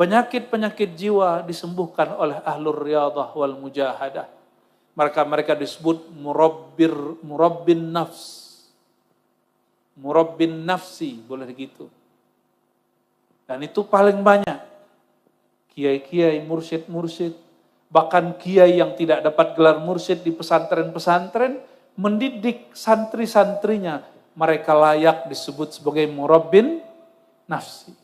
Penyakit-penyakit jiwa disembuhkan oleh ahlur riyadah wal mujahadah. Mereka disebut murabbin nafs. Murabbin nafsi, boleh gitu. Dan itu paling banyak. Kiai-kiai, mursyid-mursyid, bahkan kiai yang tidak dapat gelar mursyid di pesantren-pesantren, mendidik santri-santrinya. Mereka layak disebut sebagai murabbin nafsi.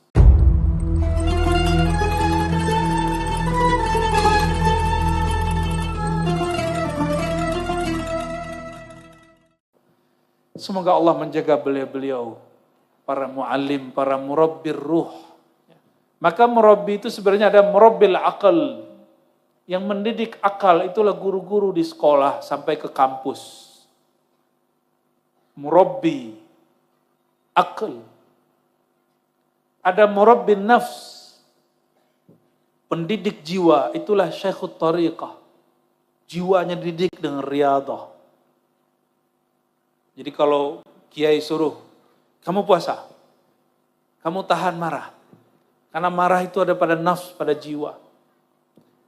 Semoga Allah menjaga beliau-beliau, para muallim, para murabbir ruh. Maka murabbi itu sebenarnya ada murabbil aqal. Yang mendidik akal itulah guru-guru di sekolah sampai ke kampus. Murabbi aqal. Ada murabbin nafs. Pendidik jiwa, itulah syekhut tariqah. Jiwanya dididik dengan riyadah. Jadi kalau kiai suruh, kamu puasa, kamu tahan marah. Karena marah itu ada pada nafs, pada jiwa.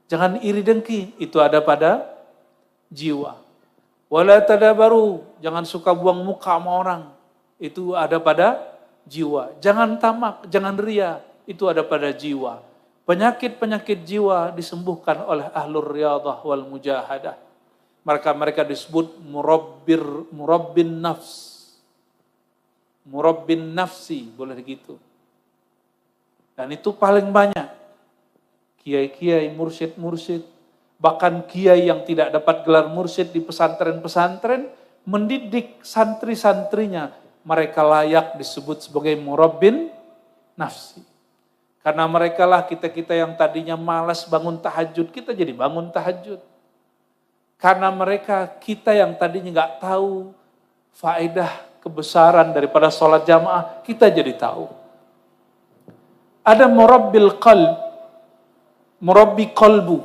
Jangan iri dengki, itu ada pada jiwa. Wala tadabaru, jangan suka buang muka sama orang, itu ada pada jiwa. Jangan tamak, jangan ria, itu ada pada jiwa. Penyakit-penyakit jiwa disembuhkan oleh ahlur riyadah wal mujahadah. Mereka disebut murabbin nafs. Murabbin nafsi, boleh gitu. Dan itu paling banyak. Kiai-kiai, mursyid-mursyid, bahkan kiai yang tidak dapat gelar mursyid di pesantren-pesantren, mendidik santri-santrinya. Mereka layak disebut sebagai murabbin nafsi. Karena mereka lah kita-kita yang tadinya malas bangun tahajud, kita jadi bangun tahajud. Karena mereka, kita yang tadinya nggak tahu faedah kebesaran daripada sholat jamaah, kita jadi tahu. Ada murabbil qalb, murabbi qalbu.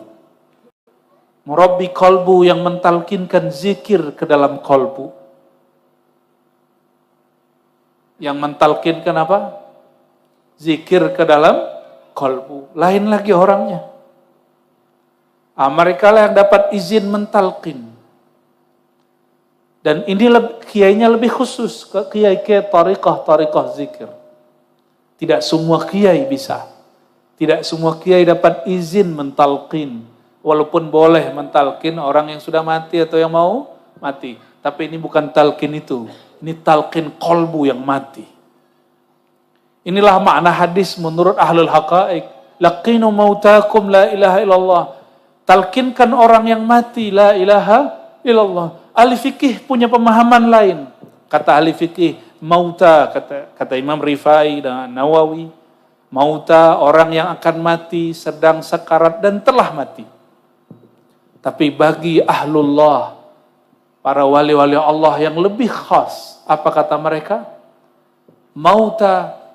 Murabbi qalbu yang mentalkinkan zikir ke dalam qalbu. Yang mentalkinkan apa? Zikir ke dalam qalbu. Lain lagi orangnya. Mereka lah yang dapat izin mentalkin. Dan ini kiainya lebih khusus ke kiai-kiai tariqah zikir. Tidak semua kiai bisa. Tidak semua kiai dapat izin mentalkin. Walaupun boleh mentalkin orang yang sudah mati atau yang mau mati. Tapi ini bukan talkin itu. Ini talkin qalbu yang mati. Inilah makna hadis menurut ahlul haqa'iq. Laqinu mautakum la ilaha illallah. Talkinkan orang yang mati, la ilaha illallah. Ahli fikih punya pemahaman lain. Kata ahli fikih, mauta, kata Imam Rifai dan Nawawi. Mauta, orang yang akan mati, sedang sekarat dan telah mati. Tapi bagi ahlullah, para wali-wali Allah yang lebih khas, apa kata mereka? Mauta,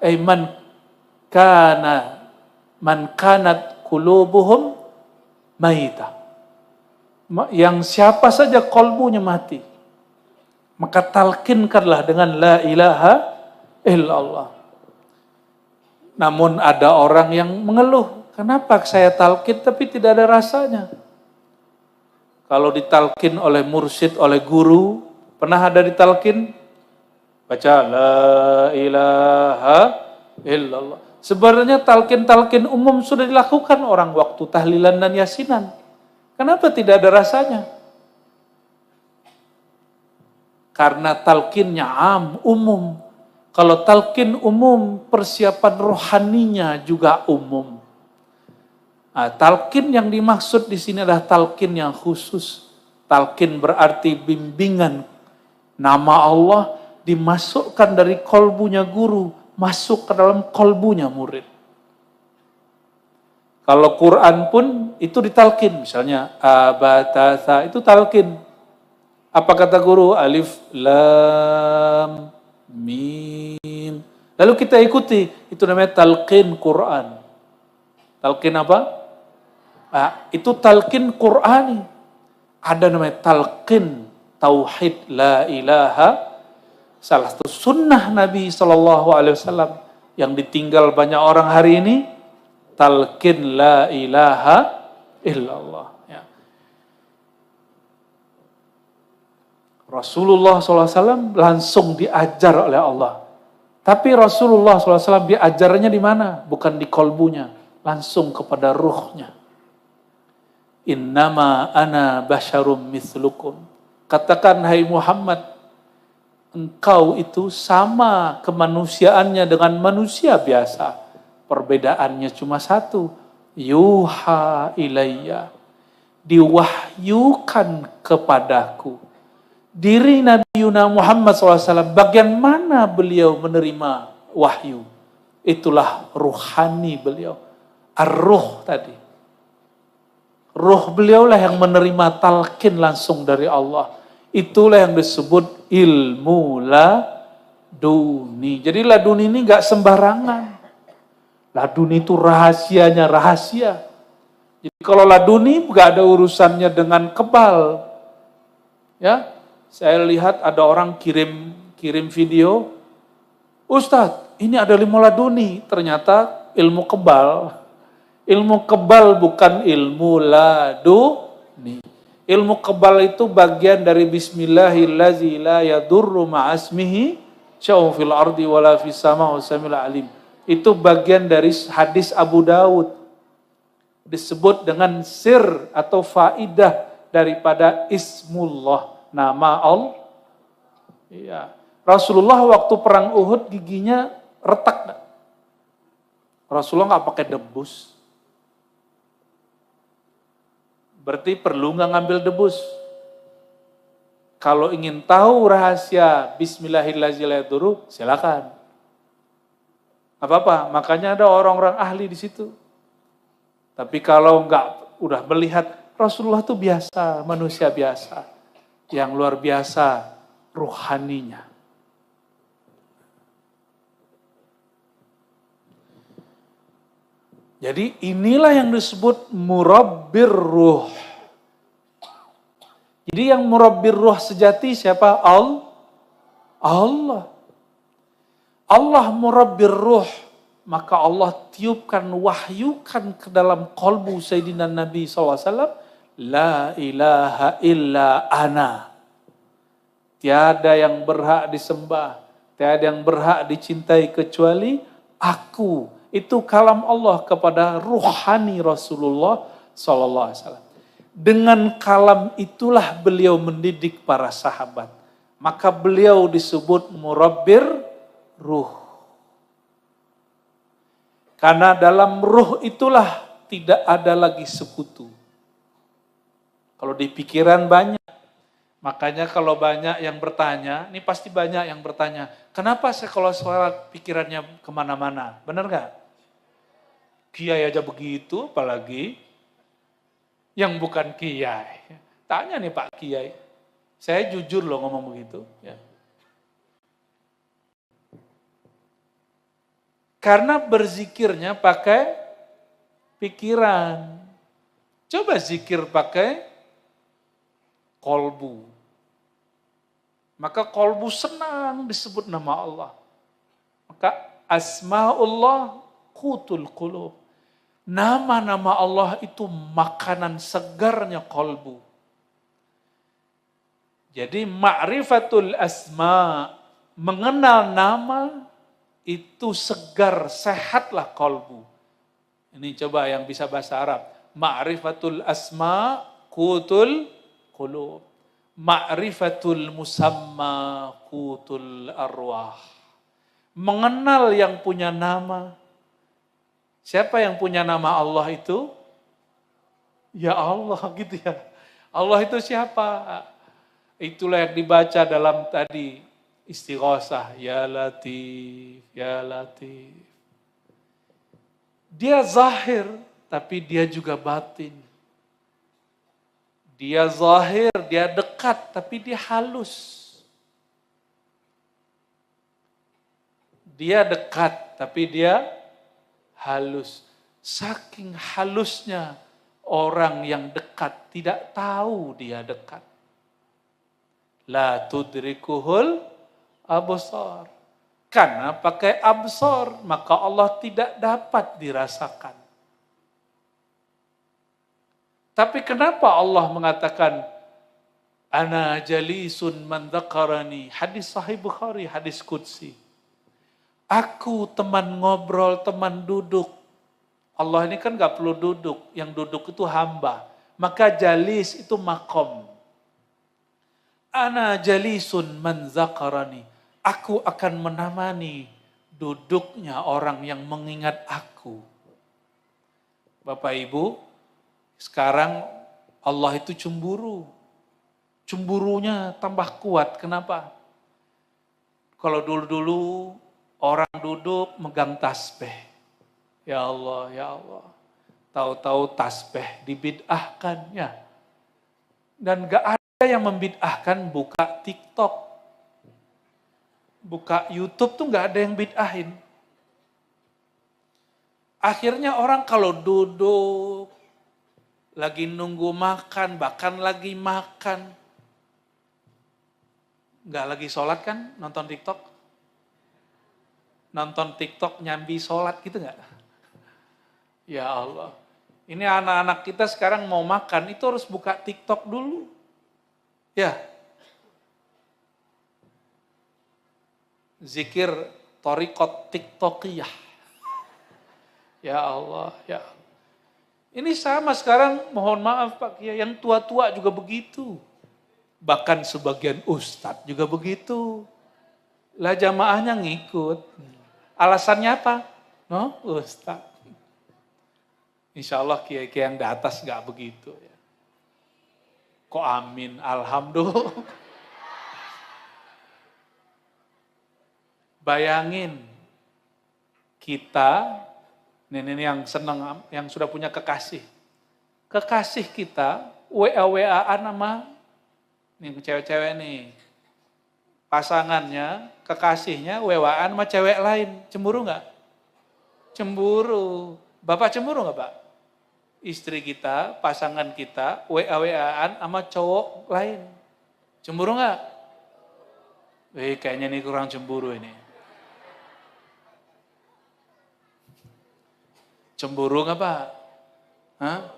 man kanat qulubuhum maita. Yang siapa saja kolbunya mati, maka talkinkanlah dengan la ilaha illallah. Namun ada orang yang mengeluh, kenapa saya talkin tapi tidak ada rasanya? Kalau ditalkin oleh mursyid, oleh guru, pernah ada ditalkin? Baca la ilaha illallah. Sebenarnya talkin-talkin umum sudah dilakukan orang waktu tahlilan dan yasinan. Kenapa tidak ada rasanya? Karena talkinnya umum. Kalau talkin umum, persiapan rohaninya juga umum. Talkin yang dimaksud di sini adalah talkin yang khusus. Talkin berarti bimbingan. Nama Allah dimasukkan dari kolbunya guru, masuk ke dalam kolbunya murid. Kalau Quran pun itu ditalkin, misalnya abatasa itu talkin. Apa kata guru? Alif, lam, mim. Lalu kita ikuti, itu namanya talqin Quran. Talqin apa? Itu talqin Qurani. Ada namanya talqin tauhid la ilaha. Salah satu sunnah Nabi SAW yang ditinggal banyak orang hari ini, talqin la ilaha illallah. Ya. Rasulullah SAW langsung diajar oleh Allah. Tapi Rasulullah SAW diajarnya di mana? Bukan di kolbunya, langsung kepada ruhnya. Innama ana basyarum mithlukum. Katakan, hai Muhammad, engkau itu sama kemanusiaannya dengan manusia biasa. Perbedaannya cuma satu. Yuha ilayya. Diwahyukan kepadaku. Diri Nabi Yuna Muhammad SAW, bagian mana beliau menerima wahyu? Itulah ruhani beliau. Ar-ruh tadi. Ruh beliaulah yang menerima talqin langsung dari Allah. Itulah yang disebut ilmu laduni. Jadi laduni ini gak sembarangan. Laduni itu rahasianya rahasia. Jadi kalau laduni gak ada urusannya dengan kebal. Ya, saya lihat ada orang kirim video, Ustadz, ini ada ilmu laduni. Ternyata ilmu kebal. Ilmu kebal bukan ilmu laduni. Ilmu kebal itu bagian dari Bismillahillazi la yadurru ma'asmihi sya'un fil ardi wala fis sama wa samil alim. Itu bagian dari hadis Abu Dawud. Disebut dengan sir atau faidah daripada Ismullah. Nama Allah. Iya. Rasulullah waktu perang Uhud giginya retak. Rasulullah nggak pakai debus. Berarti perlu nggak ngambil debus. Kalau ingin tahu rahasia Bismillahirrahmanirrahim, silakan. Apa-apa. Makanya ada orang-orang ahli di situ. Tapi kalau nggak udah melihat Rasulullah itu biasa, manusia biasa. Yang luar biasa ruhaninya. Jadi inilah yang disebut murabbir ruh. Jadi yang murabbir ruh sejati siapa? Allah. Allah murabbir ruh. Maka Allah tiupkan, wahyukan ke dalam qalbu Sayyidina Nabi SAW. La ilaha illa ana. Tiada yang berhak disembah, tiada yang berhak dicintai kecuali aku. Itu kalam Allah kepada ruhani Rasulullah SAW. Dengan kalam itulah beliau mendidik para sahabat. Maka beliau disebut murabbir ruh. Karena dalam ruh itulah tidak ada lagi sekutu. Kalau di pikiran banyak. Makanya kalau banyak yang bertanya, ini pasti banyak yang bertanya, kenapa saya kalau sholat pikirannya kemana-mana? Benar gak? Kiai aja begitu, apalagi yang bukan kiai. Tanya nih Pak Kiai, saya jujur loh ngomong begitu. Ya. Karena berzikirnya pakai pikiran. Coba zikir pakai kolbu. Maka kolbu senang disebut nama Allah. Maka asma'ullah qutul qulub. Nama-nama Allah itu makanan segarnya kolbu. Jadi ma'rifatul asma, mengenal nama itu segar, sehatlah kolbu. Ini coba yang bisa bahasa Arab. Ma'rifatul asma qutul qulub. Ma'rifatul musamma qutul arwah. Mengenal yang punya nama. Siapa yang punya nama Allah itu? Ya Allah gitu ya. Allah itu siapa? Itulah yang dibaca dalam tadi istighosah. Ya Latif, Ya Latif. Dia zahir, tapi dia juga batin. Dia zahir, dia dekat, tapi dia halus. Dia dekat, tapi dia halus. Saking halusnya orang yang dekat tidak tahu dia dekat. La tudrikuhul absar. Karena pakai absar, maka Allah tidak dapat dirasakan. Tapi kenapa Allah mengatakan ana jalisun man dzakarani? Hadis sahih Bukhari, hadis qudsi. Aku teman ngobrol, teman duduk. Allah ini kan gak perlu duduk, yang duduk itu hamba. Maka jalis itu makom. Ana jalisun man dzakarani. Aku akan menemani duduknya orang yang mengingat aku. Bapak Ibu, sekarang Allah itu cemburu. Cemburunya tambah kuat. Kenapa? Kalau dulu-dulu orang duduk megang tasbih. Ya Allah, ya Allah. Tahu-tahu tasbih dibid'ahkan ya. Dan gak ada yang membid'ahkan buka TikTok. Buka YouTube tuh gak ada yang bid'ahin. Akhirnya orang kalau duduk, lagi nunggu makan, bahkan lagi makan. Gak lagi sholat kan, nonton TikTok? Nonton TikTok nyambi sholat gitu gak? Ya Allah. Ini anak-anak kita sekarang mau makan, itu harus buka TikTok dulu. Ya. Zikir thariqat TikTokiyah. Ya Allah, ya Allah. Ini sama sekarang, mohon maaf Pak Kiai, yang tua-tua juga begitu. Bahkan sebagian ustadz juga begitu. Lah jamaahnya ngikut. Alasannya apa? No, ustadz. Insya Allah kiai-kiai yang di atas gak begitu. Ya. Kok amin, alhamdulillah. Bayangin, kita, ini yang senang, yang sudah punya kekasih. Kekasih kita, WA-WA-an sama, nih cewek-cewek nih, pasangannya, kekasihnya, WA-an sama cewek lain. Cemburu gak? Cemburu. Bapak cemburu gak Pak? Istri kita, pasangan kita, WA-WA-an sama cowok lain. Cemburu gak? Kayaknya ini kurang cemburu ini. Cemburu gak Pak? Hah?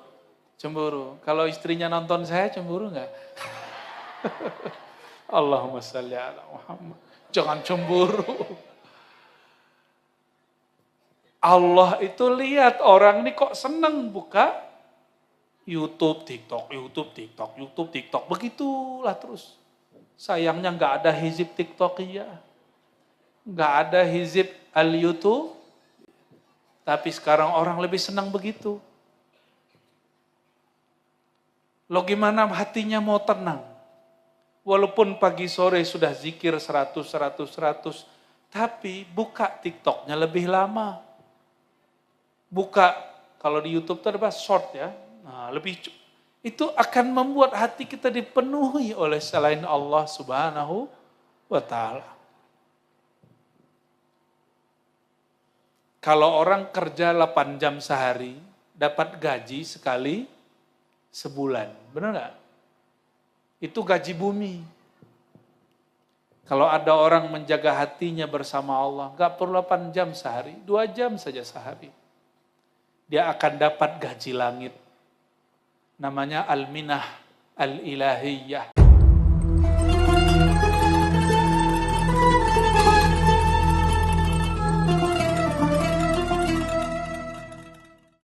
Cemburu. Kalau istrinya nonton saya, cemburu gak? Allahumma shalli ala Muhammad. Jangan cemburu. Allah itu lihat orang ini kok seneng buka YouTube, TikTok, YouTube, TikTok, YouTube, TikTok. Begitulah terus. Sayangnya gak ada hizib TikTokiyah. Gak ada hizib al-YouTube. Tapi sekarang orang lebih senang begitu. Lo gimana hatinya mau tenang? Walaupun pagi sore sudah zikir 100, tapi buka TikToknya lebih lama. Buka, kalau di YouTube itu ada short ya, nah, itu akan membuat hati kita dipenuhi oleh selain Allah Subhanahu wa Ta'ala. Kalau orang kerja 8 jam sehari, dapat gaji sekali sebulan, benar nggak? Itu gaji bumi. Kalau ada orang menjaga hatinya bersama Allah, nggak perlu 8 jam sehari, 2 jam saja sehari. Dia akan dapat gaji langit. Namanya al-minah al-ilahiyah.